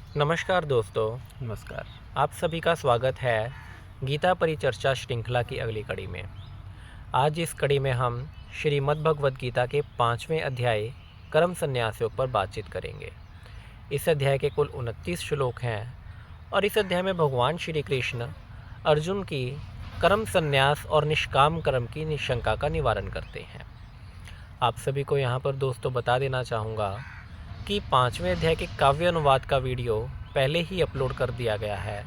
नमस्कार दोस्तों। नमस्कार। आप सभी का स्वागत है गीता परिचर्चा श्रृंखला की अगली कड़ी में। आज इस कड़ी में हम श्रीमद् भगवद गीता के 5वें अध्याय कर्म संन्यासयोग पर बातचीत करेंगे। इस अध्याय के कुल 29 श्लोक हैं और इस अध्याय में भगवान श्री कृष्ण अर्जुन की कर्म संन्यास और निष्काम कर्म की निशंका का निवारण करते हैं। आप सभी को यहाँ पर दोस्तों बता देना चाहूँगा कि 5वें अध्याय के काव्य अनुवाद का वीडियो पहले ही अपलोड कर दिया गया है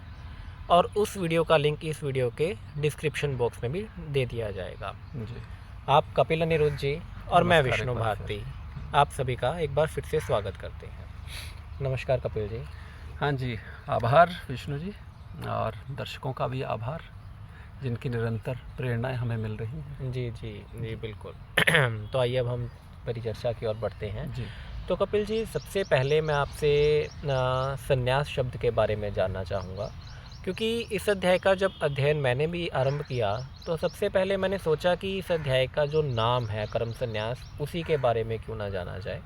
और उस वीडियो का लिंक इस वीडियो के डिस्क्रिप्शन बॉक्स में भी दे दिया जाएगा। जी, आप कपिल अनिरुद्ध जी और मैं नमस्कार विष्णु एक बार भारती आप सभी का एक बार फिर से स्वागत करते हैं। नमस्कार कपिल जी। हाँ जी, आभार विष्णु जी और दर्शकों का भी आभार जिनकी निरंतर प्रेरणाएं हमें मिल रही हैं। जी जी जी बिल्कुल। तो आइए अब हम परिचर्चा की ओर बढ़ते हैं। जी, तो कपिल जी, सबसे पहले मैं आपसे संन्यास शब्द के बारे में जानना चाहूँगा, क्योंकि इस अध्याय का जब अध्ययन मैंने भी आरंभ किया तो सबसे पहले मैंने सोचा कि इस अध्याय का जो नाम है कर्म संन्यास, उसी के बारे में क्यों ना जाना जाए।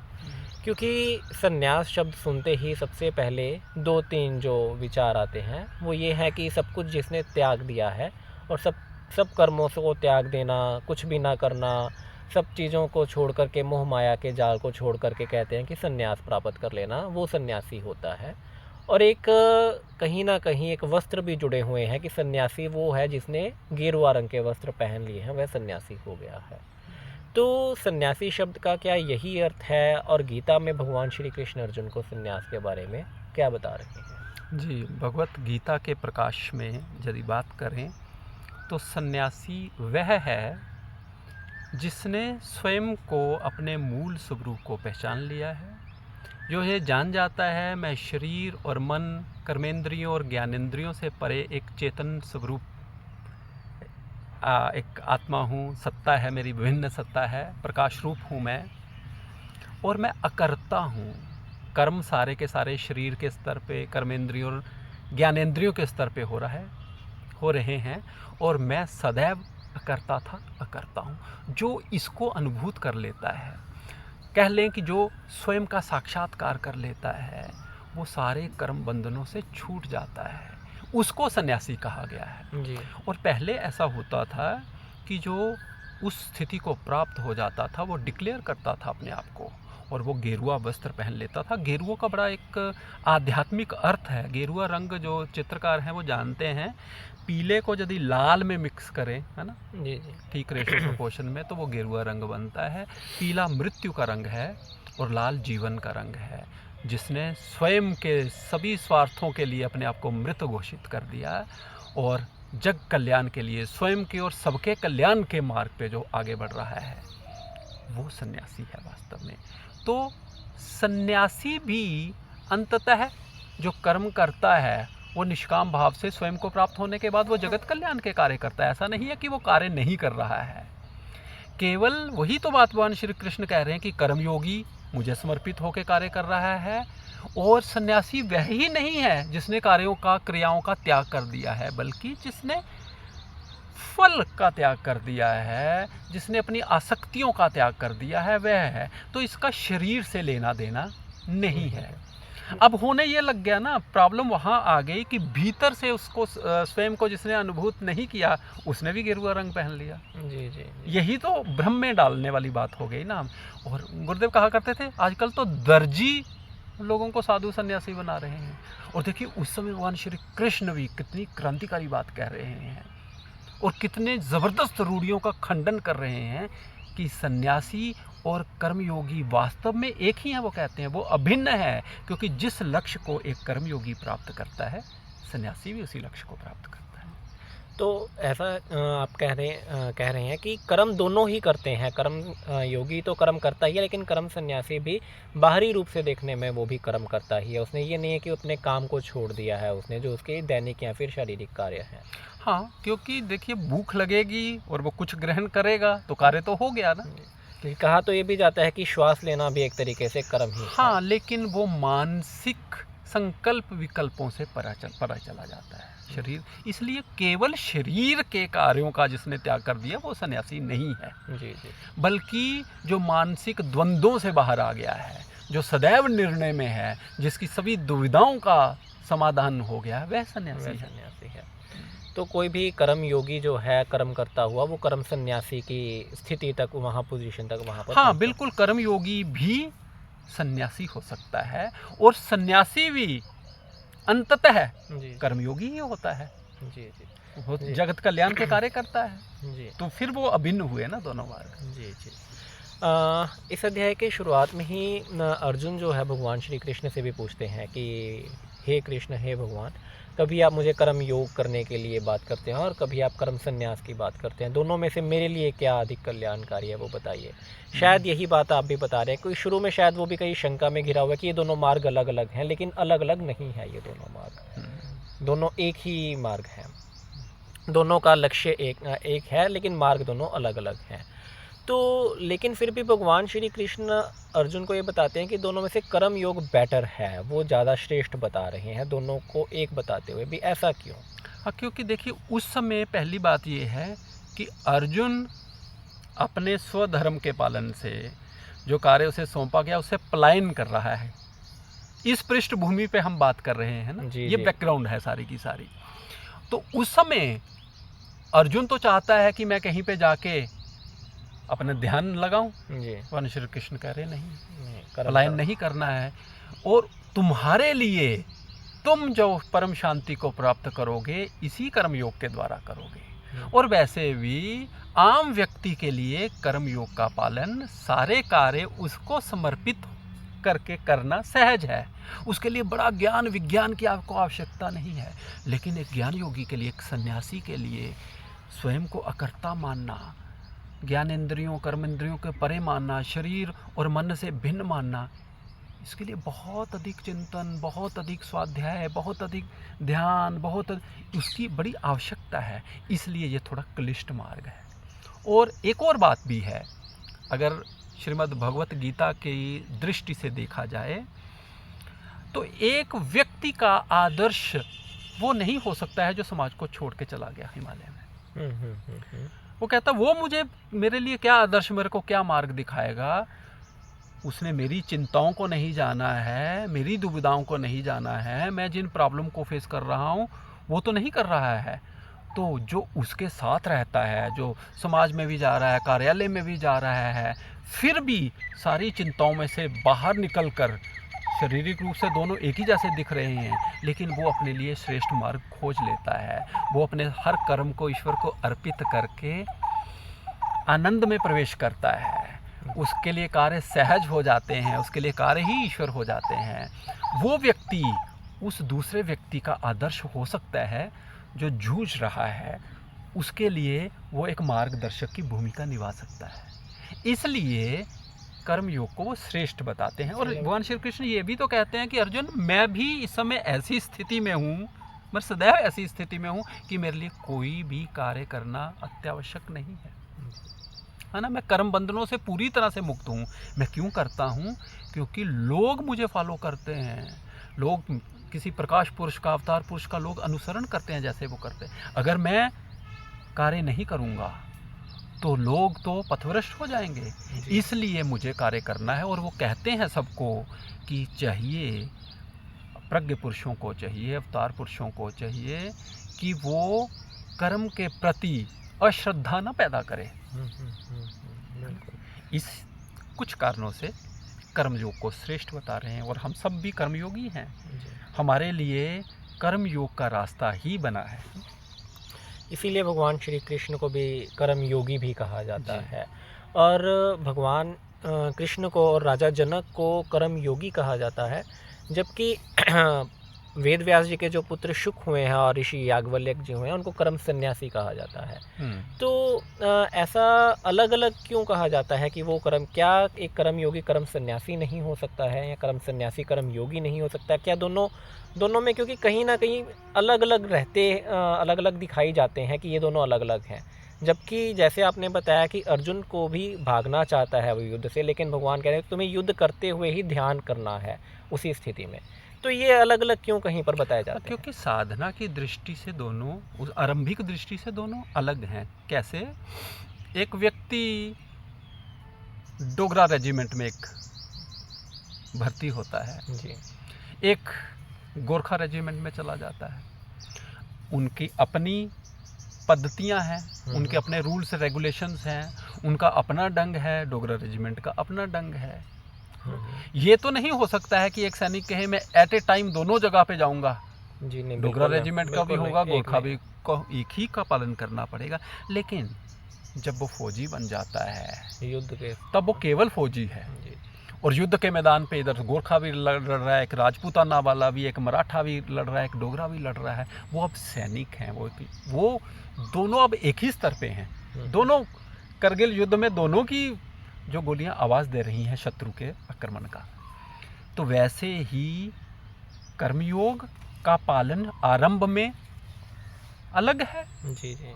क्योंकि संन्यास शब्द सुनते ही सबसे पहले 2-3 जो विचार आते हैं वो ये है कि सब कुछ जिसने त्याग दिया है और सब सब कर्मों से को त्याग देना, कुछ भी ना करना, सब चीज़ों को छोड़ कर के मोह माया के जाल को छोड़ कर के कहते हैं कि संन्यास प्राप्त कर लेना वो सन्यासी होता है। और एक कहीं ना कहीं एक वस्त्र भी जुड़े हुए हैं कि सन्यासी वो है जिसने गेरुआ रंग के वस्त्र पहन लिए हैं, वह सन्यासी हो गया है। तो सन्यासी शब्द का क्या यही अर्थ है और गीता में भगवान श्री कृष्ण अर्जुन को सन्यास के बारे में क्या बता रहे हैं? जी, भगवत गीता के प्रकाश में यदि बात करें तो सन्यासी वह है जिसने स्वयं को अपने मूल स्वरूप को पहचान लिया है, जो ये जान जाता है मैं शरीर और मन, कर्मेंद्रियों और ज्ञानेंद्रियों से परे एक चेतन स्वरूप एक आत्मा हूँ, सत्ता है मेरी, विभिन्न सत्ता है, प्रकाश रूप हूँ मैं और मैं अकर्ता हूँ। कर्म सारे के सारे शरीर के स्तर पे, कर्मेंद्रियों और ज्ञानेंद्रियों के स्तर पे हो रहे हैं और मैं सदैव अकर्ता था, अकर्ता हूँ। जो इसको अनुभूत कर लेता है, कह लें कि जो स्वयं का साक्षात्कार कर लेता है, वो सारे कर्म बंधनों से छूट जाता है, उसको सन्यासी कहा गया है। जी और पहले ऐसा होता था कि जो उस स्थिति को प्राप्त हो जाता था वो डिक्लेयर करता था अपने आप को और वो गेरुआ वस्त्र पहन लेता था। गेरुआ का बड़ा एक आध्यात्मिक अर्थ है। गेरुआ रंग जो चित्रकार हैं वो जानते हैं, पीले को यदि लाल में मिक्स करें, है ना, जी जी ठीक रेशो प्रोपोर्शन में, तो वो गेरुआ रंग बनता है। पीला मृत्यु का रंग है और लाल जीवन का रंग है। जिसने स्वयं के सभी स्वार्थों के लिए अपने आप को मृत घोषित कर दिया और जग कल्याण के लिए, स्वयं के और सबके कल्याण के मार्ग पे जो आगे बढ़ रहा है, वो सन्यासी है वास्तव में। तो सन्यासी भी अंततः जो कर्म करता है वो निष्काम भाव से स्वयं को प्राप्त होने के बाद वो जगत कल्याण के कार्य करता है। ऐसा नहीं है कि वो कार्य नहीं कर रहा है। केवल वही तो बात भगवान श्री कृष्ण कह रहे हैं कि कर्मयोगी मुझे समर्पित होकर कार्य कर रहा है और सन्यासी वह ही नहीं है जिसने कार्यों का, क्रियाओं का त्याग कर दिया है, बल्कि जिसने फल का त्याग कर दिया है, जिसने अपनी आसक्तियों का त्याग कर दिया है, वह है। तो इसका शरीर से लेना देना नहीं है। अब होने ये लग गया ना, प्रॉब्लम वहाँ आ गई कि भीतर से उसको स्वयं को जिसने अनुभूत नहीं किया उसने भी गेरुआ रंग पहन लिया। जी जी यही तो भ्रम में डालने वाली बात हो गई ना। और गुरुदेव कहा करते थे आजकल तो दर्जी लोगों को साधु सन्यासी बना रहे हैं। और देखिए उस समय भगवान श्री कृष्ण भी कितनी क्रांतिकारी बात कह रहे हैं और कितने ज़बरदस्त रूढ़ियों का खंडन कर रहे हैं कि सन्यासी और कर्मयोगी वास्तव में एक ही हैं। वो कहते हैं वो अभिन्न है, क्योंकि जिस लक्ष्य को एक कर्मयोगी प्राप्त करता है, सन्यासी भी उसी लक्ष्य को प्राप्त करता है। तो ऐसा आप कह रहे हैं कि कर्म दोनों ही करते हैं। कर्म योगी तो कर्म करता ही है, लेकिन कर्म सन्यासी भी बाहरी रूप से देखने में वो भी कर्म करता ही है। उसने ये नहीं है कि अपने काम को छोड़ दिया है, उसने जो उसके दैनिक या फिर शारीरिक कार्य हैं। हाँ, क्योंकि देखिए भूख लगेगी और वो कुछ ग्रहण करेगा तो कार्य तो हो गया ना। क्योंकि कहा तो ये भी जाता है कि श्वास लेना भी एक तरीके से कर्म ही हाँ, लेकिन वो मानसिक संकल्प विकल्पों से परा चला जाता है शरीर। इसलिए केवल शरीर के कार्यों का जिसने त्याग कर दिया वो सन्यासी नहीं है, जी जी बल्कि जो मानसिक द्वंद्वों से बाहर आ गया है, जो सदैव निर्णय में है, जिसकी सभी दुविधाओं का समाधान हो गया, वह सन्यासी वह है। सन्यासी है। तो कोई भी कर्म योगी जो है, कर्म करता हुआ, वो कर्म सन्यासी की स्थिति तक, वहाँ पोजीशन तक वहाँ पर हाँ, पहुँचता बिल्कुल कर्मयोगी भी सन्यासी हो सकता है, और सन्यासी भी अंततः है। जी कर्मयोगी ही होता है। जी जी वो जी। जगत कल्याण के कार्य करता है, जी तो फिर वो अभिन्न हुए ना दोनों मार्ग। जी जी। इस अध्याय के शुरुआत में ही अर्जुन जो है भगवान श्री कृष्ण से भी पूछते हैं कि हे कृष्ण, हे भगवान, कभी आप मुझे कर्म योग करने के लिए बात करते हैं और कभी आप कर्म संन्यास की बात करते हैं, दोनों में से मेरे लिए क्या अधिक कल्याणकारी है वो बताइए। शायद यही बात आप भी बता रहे हैं, कोई शुरू में शायद वो भी कहीं शंका में घिरा हुआ है कि ये दोनों मार्ग अलग अलग हैं, लेकिन अलग अलग नहीं है ये दोनों मार्ग, दोनों एक ही मार्ग हैं, दोनों का लक्ष्य एक है, लेकिन मार्ग दोनों अलग अलग हैं। तो लेकिन फिर भी भगवान श्री कृष्ण अर्जुन को ये बताते हैं कि दोनों में से कर्म योग बेटर है, वो ज़्यादा श्रेष्ठ बता रहे हैं दोनों को एक बताते हुए भी। ऐसा क्यों? हाँ, क्योंकि देखिए उस समय पहली बात ये है कि अर्जुन अपने स्वधर्म के पालन से जो कार्य उसे सौंपा गया उससे पलायन कर रहा है। इस पृष्ठभूमि पे हम बात कर रहे हैं ना, जी ये जी बैकग्राउंड है सारी की सारी। तो उस समय अर्जुन तो चाहता है कि मैं कहीं पे जाके अपना ध्यान लगाऊं, जी। भगवान श्री कृष्ण कह रहे नहीं, नहीं, कर्म पलायन करो। नहीं करना है, और तुम्हारे लिए तुम जो परम शांति को प्राप्त करोगे इसी कर्म योग के द्वारा करोगे। और वैसे भी आम व्यक्ति के लिए कर्म योग का पालन, सारे कार्य उसको समर्पित करके करना सहज है, उसके लिए बड़ा ज्ञान विज्ञान की आपको आवश्यकता नहीं है। लेकिन एक ज्ञान योगी के लिए, एक सन्यासी के लिए स्वयं को अकर्ता मानना, ज्ञानेंद्रियों कर्मेंद्रियों के परे मानना, शरीर और मन से भिन्न मानना, इसके लिए बहुत अधिक चिंतन, बहुत अधिक स्वाध्याय, बहुत अधिक ध्यान, उसकी बड़ी आवश्यकता है। इसलिए ये थोड़ा क्लिष्ट मार्ग है। और एक और बात भी है, अगर श्रीमद् भगवत गीता की दृष्टि से देखा जाए तो एक व्यक्ति का आदर्श वो नहीं हो सकता है जो समाज को छोड़ के चला गया हिमालय में। वो कहता वो मुझे, मेरे लिए क्या आदर्श, मेरे को क्या मार्ग दिखाएगा, उसने मेरी चिंताओं को नहीं जाना है, मेरी दुविधाओं को नहीं जाना है, मैं जिन प्रॉब्लम को फेस कर रहा हूँ वो तो नहीं कर रहा है। तो जो उसके साथ रहता है, जो समाज में भी जा रहा है, कार्यालय में भी जा रहा है, फिर भी सारी चिंताओं में से बाहर निकल कर, शारीरिक रूप से दोनों एक ही जैसे दिख रहे हैं, लेकिन वो अपने लिए श्रेष्ठ मार्ग खोज लेता है। वो अपने हर कर्म को ईश्वर को अर्पित करके आनंद में प्रवेश करता है, उसके लिए कार्य सहज हो जाते हैं, उसके लिए कार्य ही ईश्वर हो जाते हैं। वो व्यक्ति उस दूसरे व्यक्ति का आदर्श हो सकता है जो जूझ रहा है, उसके लिए वो एक मार्गदर्शक की भूमिका निभा सकता है। इसलिए कर्म योग को वो श्रेष्ठ बताते हैं। और भगवान श्री कृष्ण ये भी तो कहते हैं कि अर्जुन, मैं भी इस समय ऐसी स्थिति में हूँ, मैं सदैव ऐसी स्थिति में हूँ कि मेरे लिए कोई भी कार्य करना अत्यावश्यक नहीं है ना। मैं कर्म बंधनों से पूरी तरह से मुक्त हूँ। मैं क्यों करता हूँ? क्योंकि लोग मुझे फॉलो करते हैं, लोग किसी प्रकाश पुरुष का, अवतार पुरुष का लोग अनुसरण करते हैं जैसे वो करते हैं। अगर मैं कार्य नहीं करूँगा तो लोग तो पथभ्रष्ट हो जाएंगे, इसलिए मुझे कार्य करना है। और वो कहते हैं सबको कि चाहिए, प्रज्ञ पुरुषों को चाहिए, अवतार पुरुषों को चाहिए कि वो कर्म के प्रति अश्रद्धा न पैदा करे। इस कुछ कारणों से कर्मयोग को श्रेष्ठ बता रहे हैं, और हम सब भी कर्मयोगी हैं। हमारे लिए कर्मयोग का रास्ता ही बना है, इसीलिए भगवान श्री कृष्ण को भी कर्म योगी भी कहा जाता है। और भगवान कृष्ण को और राजा जनक को कर्म योगी कहा जाता है, जबकि वेद व्यास जी के जो पुत्र शुक हुए हैं और ऋषि याज्ञवल्क्य जी हुए हैं, उनको कर्म सन्यासी कहा जाता है। तो ऐसा अलग अलग क्यों कहा जाता है कि वो कर्म, क्या एक कर्म योगी कर्म सन्यासी नहीं हो सकता है, या कर्म सन्यासी कर्म योगी नहीं हो सकता? क्या दोनों में, क्योंकि कहीं ना कहीं अलग अलग रहते, अलग अलग दिखाई जाते हैं कि ये दोनों अलग अलग हैं। जबकि जैसे आपने बताया कि अर्जुन को भी भागना चाहता है वो युद्ध से, लेकिन भगवान कह रहे हैं तुम्हें युद्ध करते हुए ही ध्यान करना है उसी स्थिति में। तो ये अलग अलग क्यों कहीं पर बताया जाता है? क्योंकि साधना की दृष्टि से दोनों, उस आरंभिक दृष्टि से दोनों अलग हैं। कैसे? एक व्यक्ति डोगरा रेजिमेंट में एक भर्ती होता है, जी। एक गोरखा रेजिमेंट में चला जाता है, उनकी अपनी पद्धतियां हैं, उनके अपने रूल्स रेगुलेशंस हैं, उनका अपना ढंग है, डोगरा रेजिमेंट का अपना ढंग है। ये तो नहीं हो सकता है कि एक सैनिक कहे मैं एट ए टाइम दोनों जगह पे जाऊंगा। जी नहीं, डोगरा बिल्कुल रेजिमेंट का भी बिल्कुल नहीं, होगा, एक गोरखा नहीं। भी को एक ही का पालन करना पड़ेगा। लेकिन जब वो फौजी बन जाता है युद्ध के। तब वो केवल फौजी है, जी। और युद्ध के मैदान पे इधर गोरखा भी लड़ रहा है, एक राजपूताना वाला भी, एक मराठा भी लड़ रहा है, एक डोगरा भी लड़ रहा है। वो अब सैनिक हैं, वो दोनों अब एक ही स्तर पे हैं। दोनों करगिल युद्ध में दोनों की जो गोलियां आवाज़ दे रही हैं शत्रु के आक्रमण का। तो वैसे ही कर्मयोग का पालन आरंभ में अलग है, जी जी,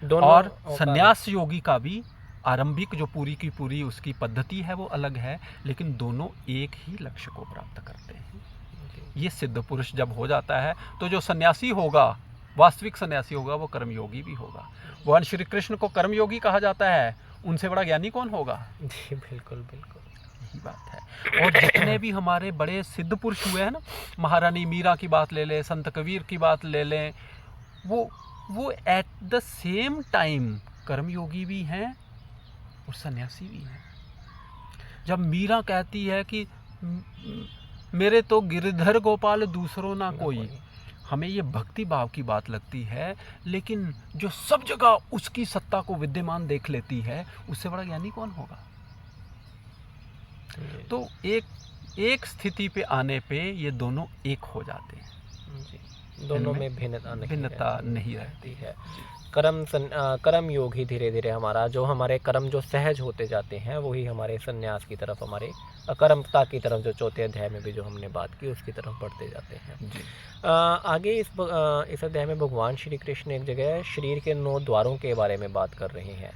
दोनों और का। संन्यास योगी का भी आरंभिक जो पूरी की पूरी उसकी पद्धति है वो अलग है, लेकिन दोनों एक ही लक्ष्य को प्राप्त करते हैं। जी। ये सिद्ध पुरुष जब हो जाता है तो जो सन्यासी होगा, वास्तविक सन्यासी होगा, वो कर्मयोगी भी होगा। भगवान श्री कृष्ण को कर्मयोगी कहा जाता है, उनसे बड़ा ज्ञानी कौन होगा? जी बिल्कुल बिल्कुल, यही बात है। और जितने भी हमारे बड़े सिद्ध पुरुष हुए हैं ना, महारानी मीरा की बात ले लें, संत कबीर की बात ले लें, वो एट द सेम टाइम कर्मयोगी भी हैं और सन्यासी भी हैं। जब मीरा कहती है कि मेरे तो गिरधर गोपाल दूसरों ना कोई, हमें ये भक्ति भाव की बात लगती है, लेकिन जो सब जगह उसकी सत्ता को विद्यमान देख लेती है, उससे बड़ा ज्ञानी कौन होगा? तो एक स्थिति पे आने पे ये दोनों एक हो जाते हैं। जी, दोनों में भिन्नता नहीं रहती है। कर्म योग ही धीरे धीरे हमारा जो हमारे कर्म जो सहज होते जाते हैं, वही हमारे संन्यास की तरफ, हमारे अकर्मता की तरफ, जो चौथे अध्याय में भी जो हमने बात की उसकी तरफ बढ़ते जाते हैं। जी। आगे इस अध्याय में भगवान श्री कृष्ण एक जगह शरीर के 9 द्वारों के बारे में बात कर रहे हैं।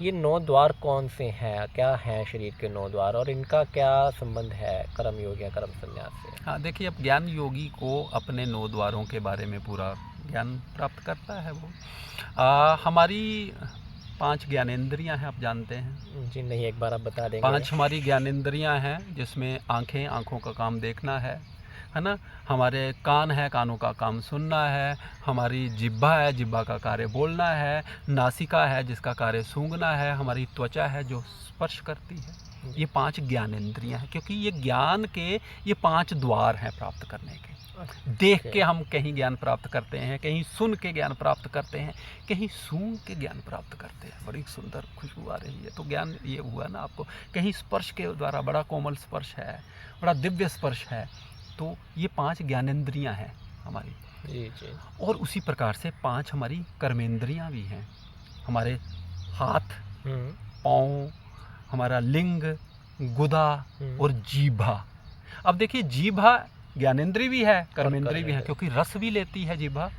ये 9 द्वार कौन से हैं, क्या हैं शरीर के 9 द्वार, और इनका क्या संबंध है कर्म योग या कर्म संन्यास से? हाँ, देखिए, अब ज्ञान योगी को अपने 9 द्वारों के बारे में पूरा ज्ञान प्राप्त करता है। वो हमारी 5 ज्ञानेंद्रियां हैं, आप जानते हैं। जी नहीं, एक बार आप बता देंगे। 5 हमारी ज्ञानेंद्रियां हैं, जिसमें आंखें, आंखों का काम देखना है ना। हमारे कान है, कानों का काम सुनना है। हमारी जिह्वा है, जिह्वा का कार्य बोलना है। नासिका है, जिसका कार्य सूंघना है। हमारी त्वचा है, जो स्पर्श करती है। ये 5 ज्ञानेंद्रियां हैं, क्योंकि ये ज्ञान के ये 5 द्वार हैं प्राप्त करने के। देख के हम कहीं ज्ञान प्राप्त करते हैं, कहीं सुन के ज्ञान प्राप्त करते हैं, कहीं सूंघ के ज्ञान प्राप्त करते हैं। बड़ी सुंदर खुशबू आ रही है, तो ज्ञान ये हुआ ना आपको। कहीं स्पर्श के द्वारा, बड़ा कोमल स्पर्श है, बड़ा दिव्य स्पर्श है। तो ये 5 ज्ञानेंद्रियां हैं हमारी। जी जी। और उसी प्रकार से 5 हमारी कर्मेंद्रियां भी हैं। हमारे हाथ, पाँव, हमारा लिंग, गुदा और जीभा। अब देखिए, जीभा ज्ञानेंद्रिय भी है, कर्मेंद्रिय भी है, क्योंकि रस भी लेती है जीभा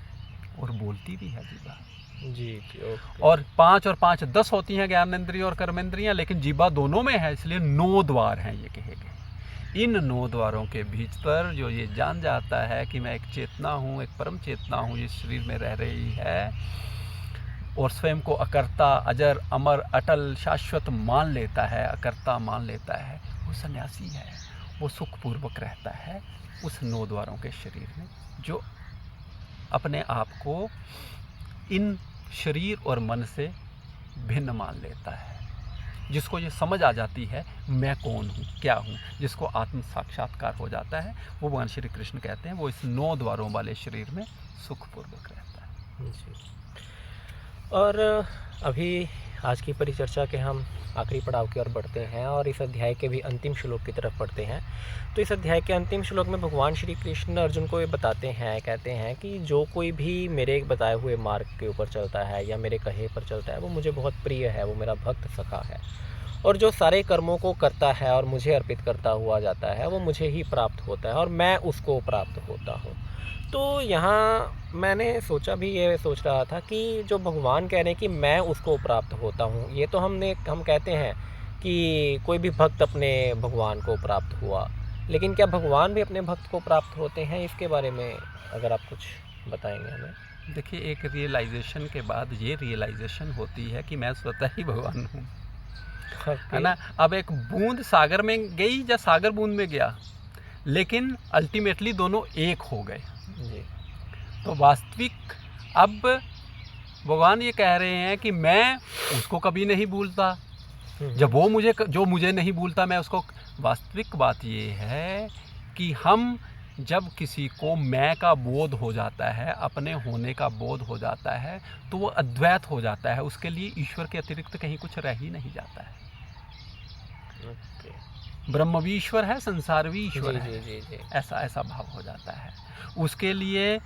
और बोलती भी है जीभा। जी जी, ओके। और 5 और 5 10 होती हैं ज्ञानेंद्रिय और कर्मेंद्रियां, लेकिन जीभा दोनों में है, इसलिए 9 द्वार हैं ये कहे गए। इन 9 द्वारों के भीतर जो ये जान जाता है कि मैं एक चेतना हूँ, एक परम चेतना हूँ, इस शरीर में रह रही है, और स्वयं को अकर्ता, अजर, अमर, अटल, शाश्वत मान लेता है, अकर्ता मान लेता है, वो सन्यासी है। वो सुखपूर्वक रहता है उस 9 द्वारों के शरीर में, जो अपने आप को इन शरीर और मन से भिन्न मान लेता है। जिसको ये समझ आ जाती है मैं कौन हूँ, क्या हूँ, जिसको आत्म साक्षात्कार हो जाता है, वो भगवान श्री कृष्ण कहते हैं वो इस 9 द्वारों वाले शरीर में सुखपूर्वक रहता है। जी। और अभी आज की परिचर्चा के हम आखिरी पड़ाव की ओर बढ़ते हैं और इस अध्याय के भी अंतिम श्लोक की तरफ बढ़ते हैं। तो इस अध्याय के अंतिम श्लोक में भगवान श्री कृष्ण अर्जुन को ये बताते हैं, कहते हैं कि जो कोई भी मेरे बताए हुए मार्ग के ऊपर चलता है या मेरे कहे पर चलता है, वो मुझे बहुत प्रिय है, वो मेरा भक्त सखा है। और जो सारे कर्मों को करता है और मुझे अर्पित करता हुआ जाता है, वो मुझे ही प्राप्त होता है और मैं उसको प्राप्त होता हूँ। तो यहाँ मैंने सोचा भी, ये सोच रहा था कि जो भगवान कह रहे हैं कि मैं उसको प्राप्त होता हूँ, ये तो हम कहते हैं कि कोई भी भक्त अपने भगवान को प्राप्त हुआ, लेकिन क्या भगवान भी अपने भक्त को प्राप्त होते हैं? इसके बारे में अगर आप कुछ बताएंगे हमें। देखिए, एक रियलाइजेशन के बाद ये रियलाइजेशन होती है कि मैं स्वतः ही भगवान हूँ। है ओके। ना। अब एक बूंद सागर में गई या सागर बूंद में गया, लेकिन अल्टीमेटली दोनों एक हो गए। जी। तो वास्तविक अब भगवान ये कह रहे हैं कि मैं उसको कभी नहीं भूलता, जब वो मुझे जो मुझे नहीं भूलता मैं उसको। वास्तविक बात ये है कि हम जब किसी को मैं का बोध हो जाता है, अपने होने का बोध हो जाता है, तो वो अद्वैत हो जाता है। उसके लिए ईश्वर के अतिरिक्त कहीं कुछ रह ही नहीं जाता है। ओके। ब्रह्म भी ईश्वर है, संसार भी ईश्वर जी, है, जी, जी, जी। ऐसा ऐसा भाव हो जाता है। उसके लिए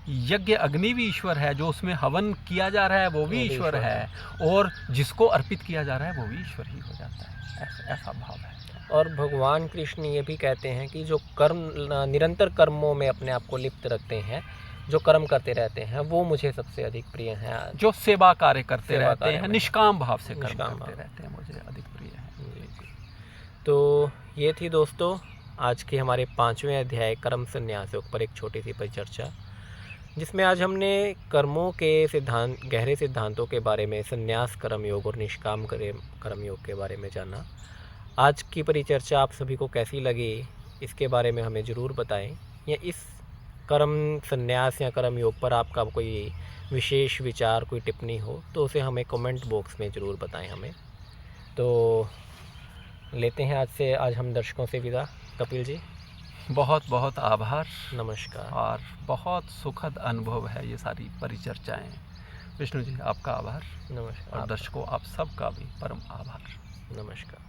यज्ञ अग्नि भी ईश्वर है, जो उसमें हवन किया जा रहा है वो भी वो भी ईश्वर ईश्वर है, और जिसको अर्पित किया जा रहा है वो भी ईश्वर ही हो जाता है। ऐसा ऐसा भाव है। और भगवान कृष्ण ये भी कहते हैं कि जो निरंतर कर्मों में अपने आप को लिप्त रखते हैं, जो कर्म करते रहते हैं, वो मुझे सबसे अधिक प्रिय हैं। जो सेवा कार्य करते सेवा रहते कार्य हैं, में निष्काम भाव से कर्म निष्काम करते भाव। रहते हैं, मुझे अधिक प्रिय है। जी, जी। तो ये थी दोस्तों आज के हमारे 5वें अध्याय कर्म संन्यासयोग पर एक छोटी सी परिचर्चा, जिसमें आज हमने कर्मों के सिद्धांत, गहरे सिद्धांतों के बारे में, संन्यास कर्म योग और निष्काम कर्म योग के बारे में जाना। आज की परिचर्चा आप सभी को कैसी लगी, इसके बारे में हमें ज़रूर बताएं, या इस कर्म संन्यास या कर्म योग पर आपका कोई विशेष विचार, कोई टिप्पणी हो तो उसे हमें कमेंट बॉक्स में ज़रूर बताएं हमें। तो लेते हैं आज हम दर्शकों से विदा। कपिल जी, बहुत बहुत आभार, नमस्कार। और बहुत सुखद अनुभव है ये सारी परिचर्चाएं। विष्णु जी, आपका आभार, नमस्कार। और दर्शकों आप सबका भी परम आभार। नमस्कार।